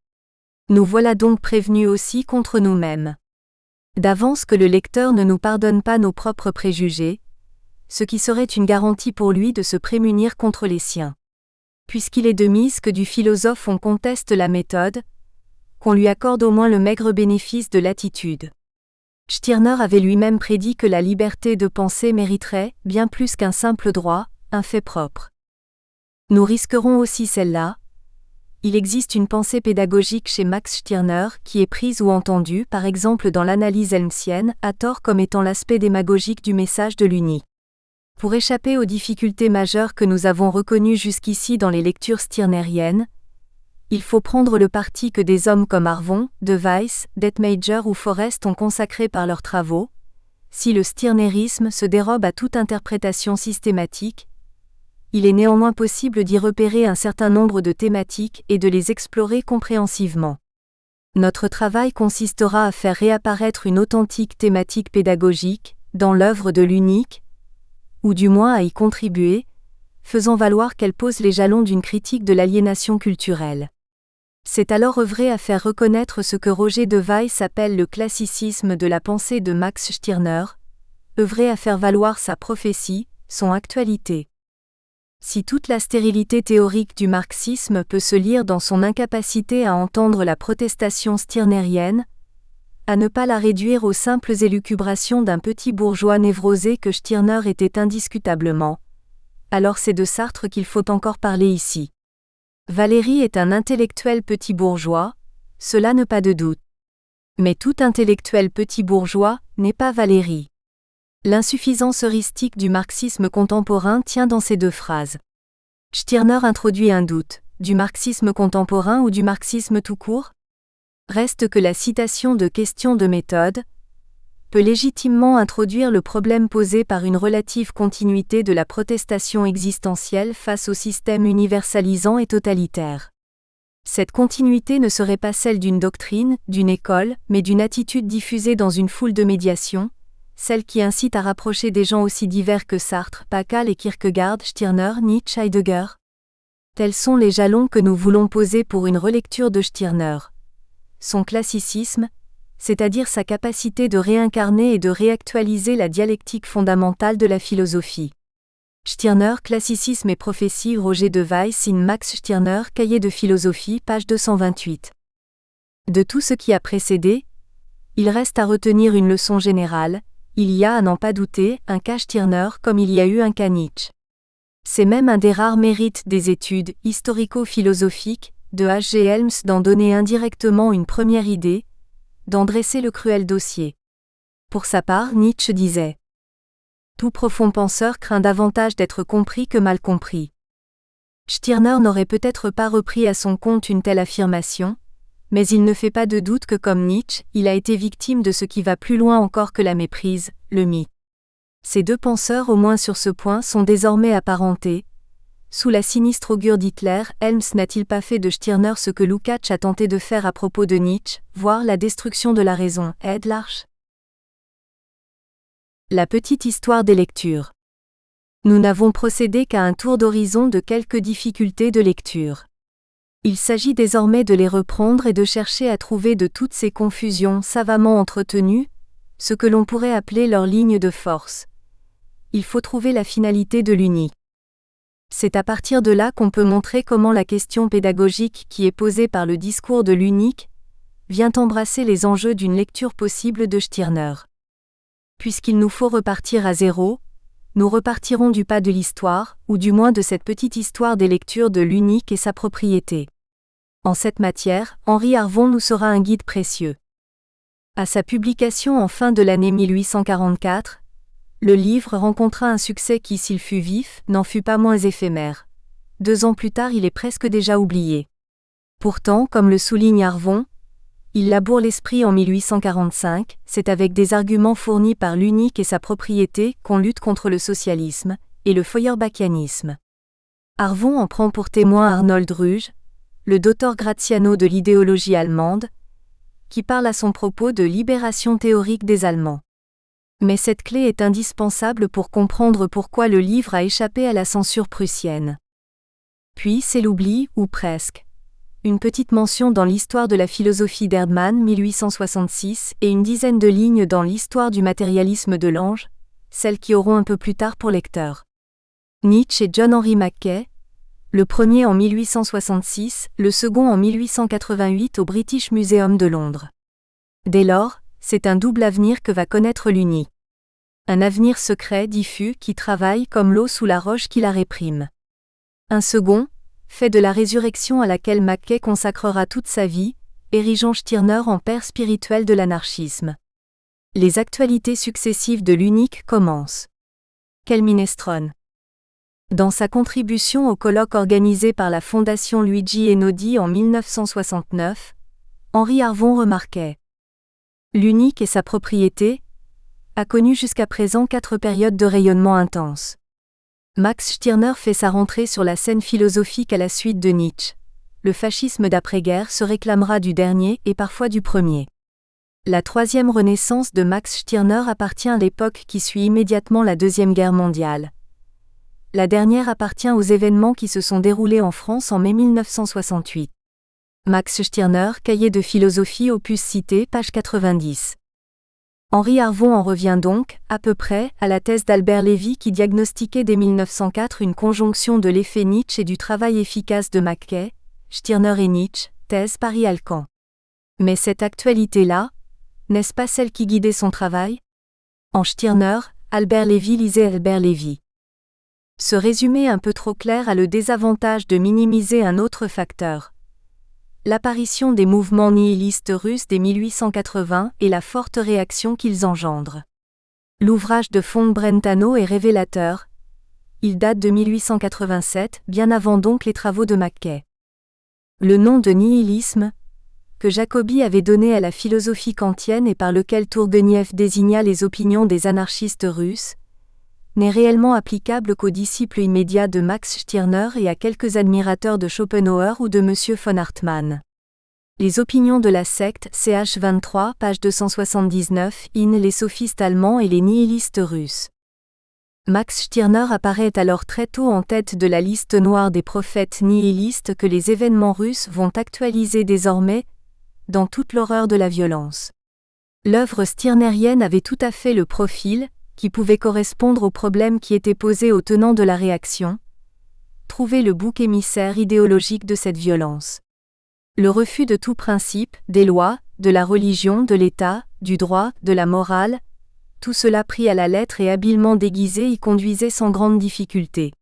Nous voilà donc prévenus aussi contre nous-mêmes. D'avance que le lecteur ne nous pardonne pas nos propres préjugés, ce qui serait une garantie pour lui de se prémunir contre les siens. Puisqu'il est de mise que du philosophe on conteste la méthode, qu'on lui accorde au moins le maigre bénéfice de l'attitude. Stirner avait lui-même prédit que la liberté de penser mériterait, bien plus qu'un simple droit, un fait propre. Nous risquerons aussi celle-là. Il existe une pensée pédagogique chez Max Stirner qui est prise ou entendue par exemple dans l'analyse helmsienne à tort comme étant l'aspect démagogique du message de l'unique. Pour échapper aux difficultés majeures que nous avons reconnues jusqu'ici dans les lectures stirneriennes, il faut prendre le parti que des hommes comme Arvon, De Weiss, Detmajer ou Forrest ont consacré par leurs travaux. Si le stirnerisme se dérobe à toute interprétation systématique, il est néanmoins possible d'y repérer un certain nombre de thématiques et de les explorer compréhensivement. Notre travail consistera à faire réapparaître une authentique thématique pédagogique dans l'œuvre de l'unique, ou du moins à y contribuer, faisant valoir qu'elle pose les jalons d'une critique de l'aliénation culturelle. C'est alors œuvrer à faire reconnaître ce que Roger De Weiss appelle le classicisme de la pensée de Max Stirner, œuvrer à faire valoir sa prophétie, son actualité. Si toute la stérilité théorique du marxisme peut se lire dans son incapacité à entendre la protestation stirnerienne, à ne pas la réduire aux simples élucubrations d'un petit bourgeois névrosé que Stirner était indiscutablement, alors c'est de Sartre qu'il faut encore parler ici. Valéry est un intellectuel petit bourgeois, cela n'a pas de doute. Mais tout intellectuel petit bourgeois n'est pas Valéry. L'insuffisance heuristique du marxisme contemporain tient dans ces deux phrases. Stirner introduit un doute, du marxisme contemporain ou du marxisme tout court? Reste que la citation de questions de méthode peut légitimement introduire le problème posé par une relative continuité de la protestation existentielle face au système universalisant et totalitaire. Cette continuité ne serait pas celle d'une doctrine, d'une école, mais d'une attitude diffusée dans une foule de médiation, celle qui incite à rapprocher des gens aussi divers que Sartre, Pascal et Kierkegaard, Stirner, Nietzsche, Heidegger. Tels sont les jalons que nous voulons poser pour une relecture de Stirner. Son classicisme, c'est-à-dire sa capacité de réincarner et de réactualiser la dialectique fondamentale de la philosophie. Stirner, Classicisme et prophétie, Roger De Weiss in Max Stirner, Cahier de philosophie, page 228. De tout ce qui a précédé, il reste à retenir une leçon générale. Il y a, à n'en pas douter, un cas Stirner comme il y a eu un cas Nietzsche. C'est même un des rares mérites des études historico-philosophiques de H. G. Helms d'en donner indirectement une première idée, d'en dresser le cruel dossier. Pour sa part, Nietzsche disait « Tout profond penseur craint davantage d'être compris que mal compris ». Stirner n'aurait peut-être pas repris à son compte une telle affirmation, mais il ne fait pas de doute que comme Nietzsche, il a été victime de ce qui va plus loin encore que la méprise, le mythe. Ces deux penseurs au moins sur ce point sont désormais apparentés. Sous la sinistre augure d'Hitler, Helms n'a-t-il pas fait de Stirner ce que Lukács a tenté de faire à propos de Nietzsche, voire la destruction de la raison, Ed Larch? La petite histoire des lectures. Nous n'avons procédé qu'à un tour d'horizon de quelques difficultés de lecture. Il s'agit désormais de les reprendre et de chercher à trouver de toutes ces confusions savamment entretenues, ce que l'on pourrait appeler leur ligne de force. Il faut trouver la finalité de l'unique. C'est à partir de là qu'on peut montrer comment la question pédagogique qui est posée par le discours de l'unique vient embrasser les enjeux d'une lecture possible de Stirner. Puisqu'il nous faut repartir à zéro, nous repartirons du pas de l'histoire, ou du moins de cette petite histoire des lectures de l'unique et sa propriété. En cette matière, Henri Arvon nous sera un guide précieux. À sa publication en fin de l'année 1844, le livre rencontra un succès qui, s'il fut vif, n'en fut pas moins éphémère. 2 ans plus tard, il est presque déjà oublié. Pourtant, comme le souligne Arvon, il laboure l'esprit en 1845, c'est avec des arguments fournis par l'unique et sa propriété qu'on lutte contre le socialisme et le feuerbachisme. Arvon en prend pour témoin Arnold Ruge, le dottor Graziano de l'idéologie allemande, qui parle à son propos de libération théorique des Allemands. Mais cette clé est indispensable pour comprendre pourquoi le livre a échappé à la censure prussienne. Puis c'est l'oubli, ou presque. Une petite mention dans l'Histoire de la philosophie d'Erdmann 1866 et une dizaine de lignes dans l'Histoire du matérialisme de Lange, celles qui auront un peu plus tard pour lecteur. Nietzsche et John Henry Mackay, le premier en 1866, le second en 1888 au British Museum de Londres. Dès lors, c'est un double avenir que va connaître l'unique. Un avenir secret, diffus, qui travaille comme l'eau sous la roche qui la réprime. Un second, fait de la résurrection à laquelle Mackay consacrera toute sa vie, érigeant Stirner en père spirituel de l'anarchisme. Les actualités successives de l'unique commencent. Quel minestrone! Dans sa contribution au colloque organisé par la Fondation Luigi Einaudi en 1969, Henri Arvon remarquait: l'unique et sa propriété a connu jusqu'à présent 4 périodes de rayonnement intense. Max Stirner fait sa rentrée sur la scène philosophique à la suite de Nietzsche. Le fascisme d'après-guerre se réclamera du dernier et parfois du premier. La 3e renaissance de Max Stirner appartient à l'époque qui suit immédiatement la Deuxième Guerre mondiale. La dernière appartient aux événements qui se sont déroulés en France en mai 1968. Max Stirner, Cahiers de philosophie opus cité, page 90. Henri Arvon en revient donc, à peu près, à la thèse d'Albert Lévy qui diagnostiquait dès 1904 une conjonction de l'effet Nietzsche et du travail efficace de Mackay, Stirner et Nietzsche, thèse Paris-Alcan. Mais cette actualité-là, n'est-ce pas celle qui guidait son travail? En Stirner, Albert Lévy lisait Albert Lévy. Ce résumé un peu trop clair a le désavantage de minimiser un autre facteur. L'apparition des mouvements nihilistes russes dès 1880 et la forte réaction qu'ils engendrent. L'ouvrage de von Brentano est révélateur. Il date de 1887, bien avant donc les travaux de Mackay. Le nom de nihilisme, que Jacobi avait donné à la philosophie kantienne et par lequel Tourguenieff désigna les opinions des anarchistes russes, n'est réellement applicable qu'aux disciples immédiats de Max Stirner et à quelques admirateurs de Schopenhauer ou de M. von Hartmann. Les opinions de la secte, ch 23, page 279, in les sophistes allemands et les nihilistes russes. Max Stirner apparaît alors très tôt en tête de la liste noire des prophètes nihilistes que les événements russes vont actualiser désormais, dans toute l'horreur de la violence. L'œuvre stirnerienne avait tout à fait le profil, qui pouvait correspondre aux problèmes qui étaient posés aux tenants de la réaction. Trouver le bouc émissaire idéologique de cette violence. Le refus de tout principe, des lois, de la religion, de l'État, du droit, de la morale, tout cela pris à la lettre et habilement déguisé y conduisait sans grande difficulté.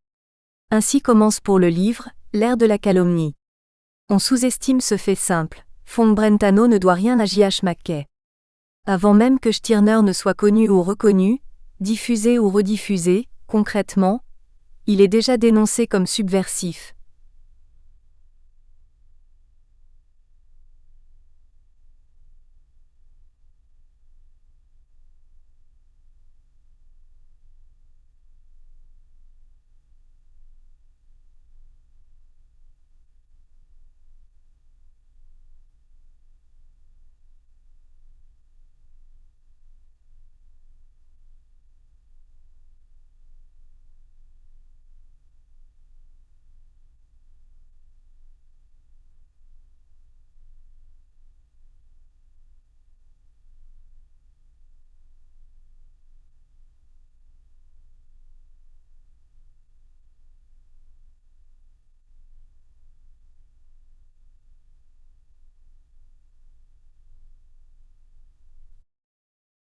Ainsi commence pour le livre, l'ère de la calomnie. On sous-estime ce fait simple, von Brentano ne doit rien à J.H. Mackay. Avant même que Stirner ne soit connu ou reconnu, diffusé ou rediffusé, concrètement, il est déjà dénoncé comme subversif.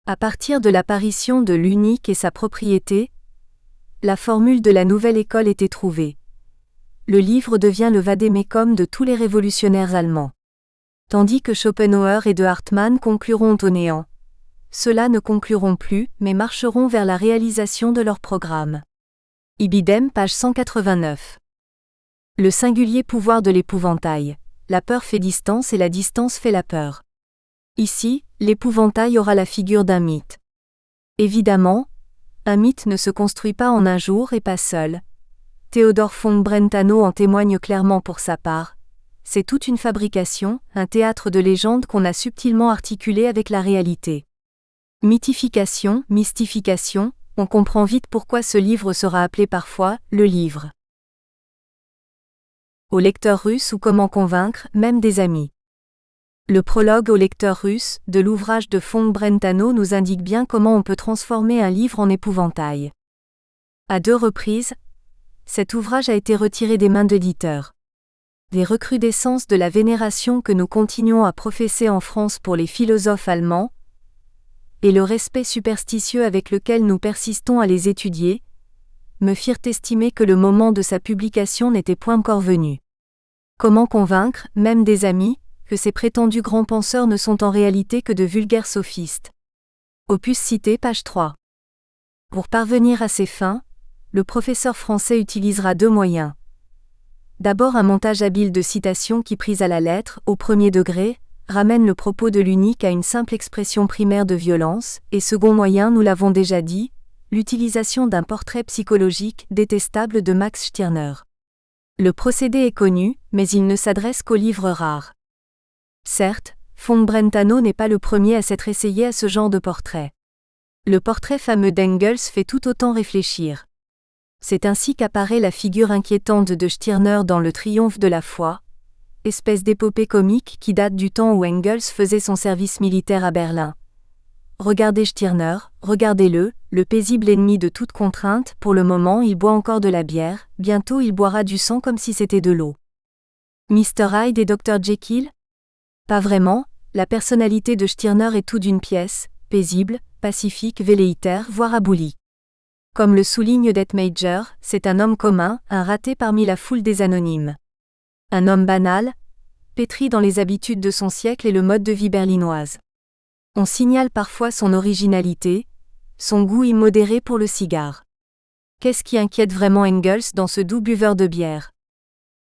À partir de l'apparition de l'unique et sa propriété, la formule de la nouvelle école était trouvée. Le livre devient le vade-mecum de tous les révolutionnaires allemands. Tandis que Schopenhauer et de Hartmann concluront au néant. Ceux-là ne concluront plus, mais marcheront vers la réalisation de leur programme. Ibidem, page 189. Le singulier pouvoir de l'épouvantail. La peur fait distance et la distance fait la peur. Ici, l'épouvantail aura la figure d'un mythe. Évidemment, un mythe ne se construit pas en un jour et pas seul. Théodore von Brentano en témoigne clairement pour sa part. C'est toute une fabrication, un théâtre de légendes qu'on a subtilement articulé avec la réalité. Mythification, mystification, on comprend vite pourquoi ce livre sera appelé parfois « le livre ». Au lecteur russe ou comment convaincre, même des amis. Le prologue au lecteur russe, de l'ouvrage de von Brentano nous indique bien comment on peut transformer un livre en épouvantail. À 2 reprises, cet ouvrage a été retiré des mains d'éditeurs. Des recrudescences de la vénération que nous continuons à professer en France pour les philosophes allemands, et le respect superstitieux avec lequel nous persistons à les étudier, me firent estimer que le moment de sa publication n'était point encore venu. Comment convaincre, même des amis, que ces prétendus grands penseurs ne sont en réalité que de vulgaires sophistes. Opus cité, page 3. Pour parvenir à ces fins, le professeur français utilisera 2 moyens. D'abord un montage habile de citations qui, prises à la lettre, au premier degré, ramènent le propos de l'unique à une simple expression primaire de violence, et second moyen, nous l'avons déjà dit, l'utilisation d'un portrait psychologique détestable de Max Stirner. Le procédé est connu, mais il ne s'adresse qu'aux livres rares. Certes, von Brentano n'est pas le premier à s'être essayé à ce genre de portrait. Le portrait fameux d'Engels fait tout autant réfléchir. C'est ainsi qu'apparaît la figure inquiétante de Stirner dans Le Triomphe de la foi, espèce d'épopée comique qui date du temps où Engels faisait son service militaire à Berlin. Regardez Stirner, regardez-le, le paisible ennemi de toute contrainte, pour le moment il boit encore de la bière, bientôt il boira du sang comme si c'était de l'eau. Mr. Hyde et Dr. Jekyll ? Pas vraiment, la personnalité de Stirner est tout d'une pièce, paisible, pacifique, velléitaire, voire abolie. Comme le souligne Detmajer, c'est un homme commun, un raté parmi la foule des anonymes. Un homme banal, pétri dans les habitudes de son siècle et le mode de vie berlinoise. On signale parfois son originalité, son goût immodéré pour le cigare. Qu'est-ce qui inquiète vraiment Engels dans ce doux buveur de bière ?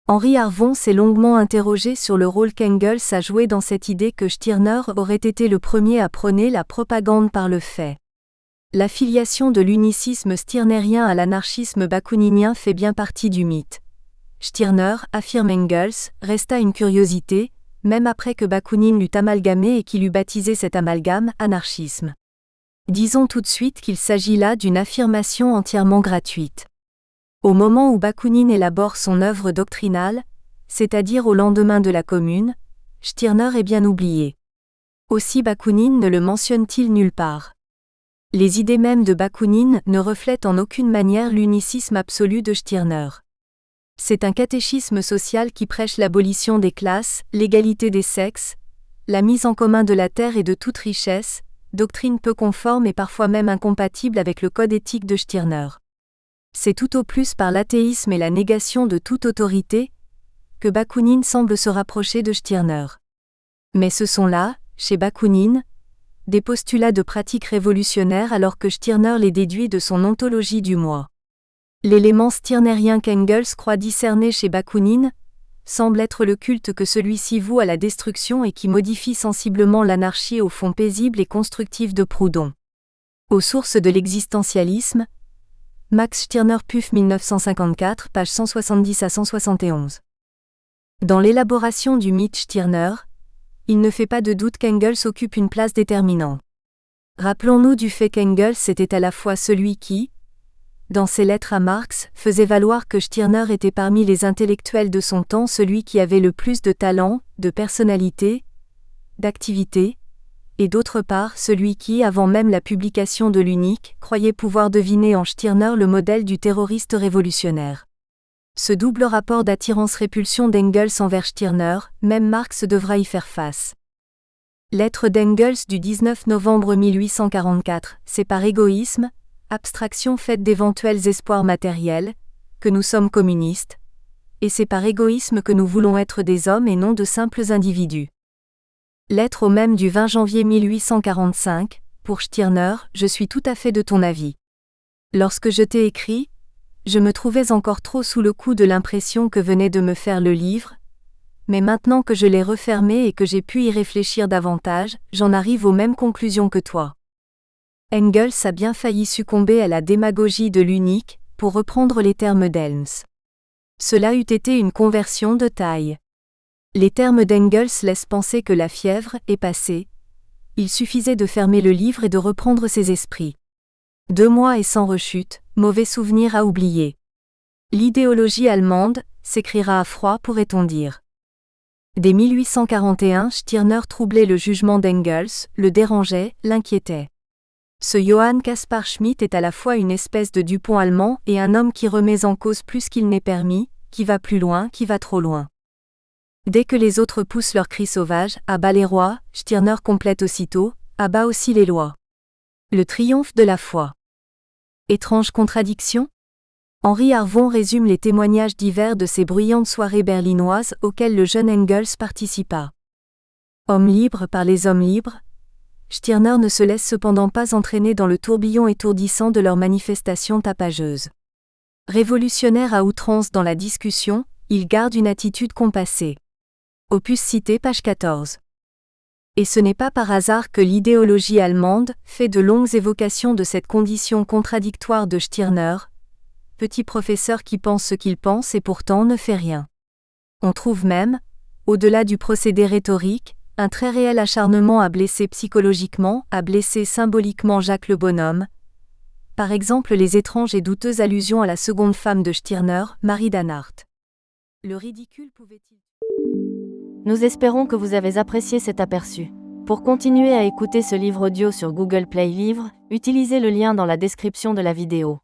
Henri Arvon s'est longuement interrogé sur le rôle qu'Engels a joué dans cette idée que Stirner aurait été le premier à prôner la propagande par le fait. L'affiliation de l'unicisme stirnerien à l'anarchisme bakuninien fait bien partie du mythe. Stirner, affirme Engels, resta une curiosité, même après que Bakounine l'eut amalgamé et qu'il eut baptisé cet amalgame « anarchisme ». Disons tout de suite qu'il s'agit là d'une affirmation entièrement gratuite. Au moment où Bakounine élabore son œuvre doctrinale, c'est-à-dire au lendemain de la Commune, Stirner est bien oublié. Aussi Bakounine ne le mentionne-t-il nulle part. Les idées mêmes de Bakounine ne reflètent en aucune manière l'unicisme absolu de Stirner. C'est un catéchisme social qui prêche l'abolition des classes, l'égalité des sexes, la mise en commun de la terre et de toute richesse, doctrine peu conforme et parfois même incompatible avec le code éthique de Stirner. C'est tout au plus par l'athéisme et la négation de toute autorité que Bakounine semble se rapprocher de Stirner. Mais ce sont là, chez Bakounine, des postulats de pratique révolutionnaire alors que Stirner les déduit de son ontologie du moi. L'élément stirnerien qu'Engels croit discerner chez Bakounine semble être le culte que celui-ci voue à la destruction et qui modifie sensiblement l'anarchie au fond paisible et constructif de Proudhon. Aux sources de l'existentialisme, Max Stirner Puf 1954, pages 170 à 171. Dans l'élaboration du mythe Stirner, il ne fait pas de doute qu'Engels occupe une place déterminante. Rappelons-nous du fait qu'Engels était à la fois celui qui, dans ses lettres à Marx, faisait valoir que Stirner était parmi les intellectuels de son temps celui qui avait le plus de talent, de personnalité, d'activité, et d'autre part celui qui, avant même la publication de l'unique, croyait pouvoir deviner en Stirner le modèle du terroriste révolutionnaire. Ce double rapport d'attirance-répulsion d'Engels envers Stirner, même Marx devra y faire face. Lettre d'Engels du 19 novembre 1844, c'est par égoïsme, abstraction faite d'éventuels espoirs matériels, que nous sommes communistes, et c'est par égoïsme que nous voulons être des hommes et non de simples individus. Lettre au même du 20 janvier 1845, pour Stirner, je suis tout à fait de ton avis. Lorsque je t'ai écrit, je me trouvais encore trop sous le coup de l'impression que venait de me faire le livre, mais maintenant que je l'ai refermé et que j'ai pu y réfléchir davantage, j'en arrive aux mêmes conclusions que toi. Engels a bien failli succomber à la démagogie de l'unique, pour reprendre les termes d'Helms. Cela eût été une conversion de taille. Les termes d'Engels laissent penser que la fièvre est passée. Il suffisait de fermer le livre et de reprendre ses esprits. 2 mois et sans rechute, mauvais souvenir à oublier. L'idéologie allemande, s'écrira à froid pourrait-on dire. Dès 1841, Stirner troublait le jugement d'Engels, le dérangeait, l'inquiétait. Ce Johann Caspar Schmidt est à la fois une espèce de Dupont allemand et un homme qui remet en cause plus qu'il n'est permis, qui va plus loin, qui va trop loin. Dès que les autres poussent leurs cris sauvages, à bas les rois, Stirner complète aussitôt, à bas aussi les lois. Le triomphe de la foi. Étrange contradiction ? Henri Arvon résume les témoignages divers de ces bruyantes soirées berlinoises auxquelles le jeune Engels participa. Homme libre par les hommes libres, Stirner ne se laisse cependant pas entraîner dans le tourbillon étourdissant de leurs manifestations tapageuses. Révolutionnaire à outrance dans la discussion, il garde une attitude compassée. Opus cité page 14. Et ce n'est pas par hasard que l'idéologie allemande fait de longues évocations de cette condition contradictoire de Stirner, petit professeur qui pense ce qu'il pense et pourtant ne fait rien. On trouve même, au-delà du procédé rhétorique, un très réel acharnement à blesser psychologiquement, à blesser symboliquement Jacques le Bonhomme. Par exemple les étranges et douteuses allusions à la seconde femme de Stirner, Marie d'Anhalt. Le ridicule pouvait-il... Nous espérons que vous avez apprécié cet aperçu. Pour continuer à écouter ce livre audio sur Google Play Livres, utilisez le lien dans la description de la vidéo.